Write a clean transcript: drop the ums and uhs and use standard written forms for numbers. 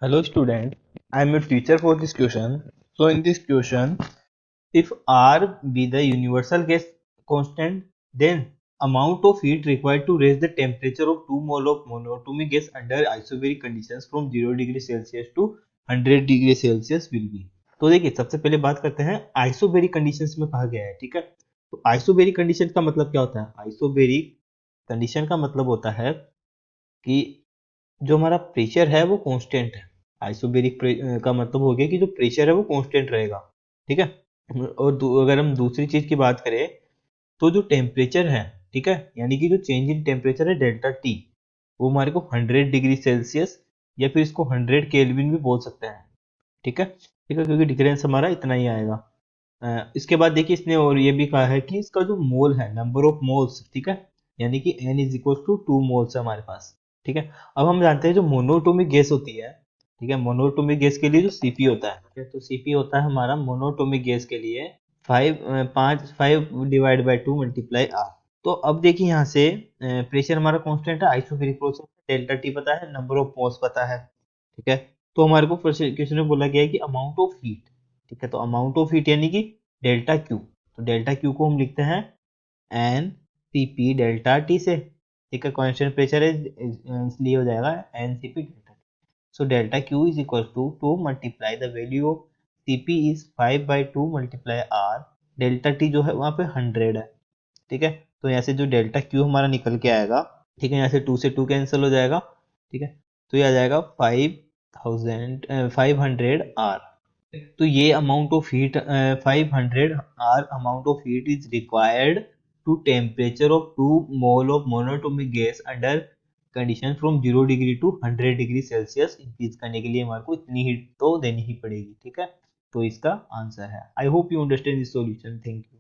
Hello student, I am your teacher for this question. So in this question, if R be the universal gas constant, then amount of heat required to raise the temperature of 2 mole of monatomic gas under isobaric conditions from 0 degree Celsius to 100 degree Celsius will be. तो देखिए सबसे पहले बात करते हैं isobaric conditions में कहा गया है, ठीक है। तो आइसोबेरिक कंडीशन का मतलब क्या होता है? आइसोबेरिक कंडीशन का मतलब होता है कि जो हमारा प्रेशर है वो कांस्टेंट है। आइसोबेरिक का मतलब हो गया कि जो प्रेशर है वो कांस्टेंट रहेगा, ठीक है। और अगर हम दूसरी चीज की बात करें तो जो टेम्परेचर है, ठीक है, यानी कि जो चेंज इन टेम्परेचर है डेल्टा टी, वो हमारे को 100 डिग्री सेल्सियस या फिर इसको 100 केल्विन भी बोल सकते हैं, ठीक है। ठीक है, क्योंकि डिफरेंस हमारा इतना ही आएगा। इसके बाद देखिए इसने और ये भी कहा है कि इसका जो मोल है, नंबर ऑफ मोल्स, ठीक है, यानी कि n is equal to 2 moles है हमारे पास, ठीक है। अब हम जानते हैं जो मोनोटोमिक गैस होती है, ठीक है, मोनोटोमिक गैस के लिए जो सीपी होता है, ठीक है, तो सीपी होता है हमारा मोनोटोमिक गैस के लिए 5/2 तो अब देखिए यहाँ से प्रेशर हमारा कांस्टेंट है, आइसोबैरिक प्रोसेस डेल्टा टी पता है, नंबर ऑफ मोल्स पता है, ठीक है। तो हमारे को क्वेश्चन में बोला गया है कि अमाउंट ऑफ हीट, ठीक है, तो अमाउंट ऑफ हीट यानी कि डेल्टा क्यू, तो डेल्टा क्यू को हम लिखते हैं n C P delta T से, ठीक है, कांस्टेंट प्रेशर है इसलिए हो जाएगा n C P delta T. So delta Q is equal to multiply the value of C P is 5/2 multiply R, delta T जो है वहाँ पे 100 है, ठीक है। तो यहाँ से जो डेल्टा क्यू हमारा निकल के आएगा, ठीक है, यहाँ से 2 से 2 कैंसिल हो जाएगा, ठीक है, तो ये आ जाएगा 500 आर। तो ये amount of heat 500 R amount of heat is required to temperature of 2 mole of monatomic gas under condition from 0 degree to 100 degree Celsius increase करने के लिए हमारे को इतनी हीट तो देनी ही पड़ेगी, ठीक है। तो इसका आंसर है। I hope you understand this solution. Thank you.